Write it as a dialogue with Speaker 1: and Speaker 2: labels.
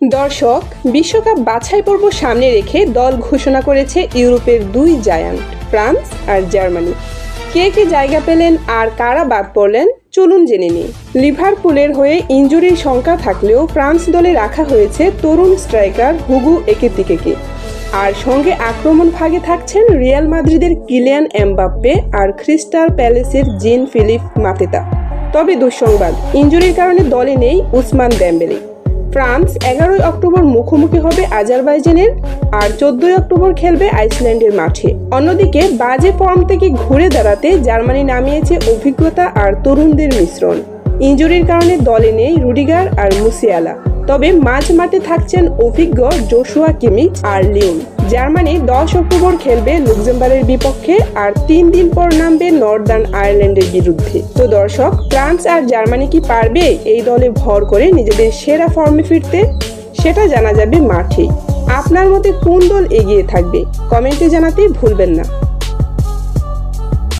Speaker 1: দর্শক, বিশ্বকাপ বাছাই পর্ব সামনে রেখে দল ঘোষণা করেছে ইউরোপের দুই জায়ান্ট ফ্রান্স আর জার্মানি। কে কে জায়গা পেলেন আর কারা বাদ পড়লেন চলুন জেনে নিই। লিভারপুলের হয়ে ইনজুরির শঙ্কা থাকলেও ফ্রান্স দলে রাখা হয়েছে তরুণ স্ট্রাইকার হুগো একিতিকেকে। আর সঙ্গে আক্রমণ ভাগে থাকছেন রিয়াল মাদ্রিদের কিলিয়ান এমবাপ্পে আর ক্রিস্টাল প্যালেসের জিন ফিলিপ মাতেতা। তবে দুঃসংবাদ, ইনজুরির কারণে দলে নেই উসমান দেমবেলে। ফ্রান্স 11 অক্টোবর মুখোমুখি হবে আজারবাইজানের আর 14 অক্টোবর খেলবে আইসল্যান্ডের মাঠে। অন্যদিকে বাজে ফর্ম থেকে ঘুরে দাঁড়াতে জার্মানি নামিয়েছে অভিজ্ঞতা আর তরুণদের মিশ্রণ। ইনজুরির কারণে দলে নেই রুডিগার আর মুসিয়ালা, তবে মাঝ মাঠে থাকছেন অভিজ্ঞ জোশুয়া কিমিচ আর লিওন। জার্মানি 10 অক্টোবর খেলবে লুক্সেমবার্গের বিপক্ষে আর 3 দিন পর নামবে নর্দার্ন আয়ারল্যান্ডের বিরুদ্ধে। তো দর্শক, ফ্রান্স আর জার্মানি কি পারবে এই দলে ভর করে নিজেদের সেরা ফর্মে ফিরতে? সেটা জানা যাবে মাঠে। আপনার মতে কোন দল এগিয়ে থাকবে? কমেন্টে জানাতে ভুলবেন না।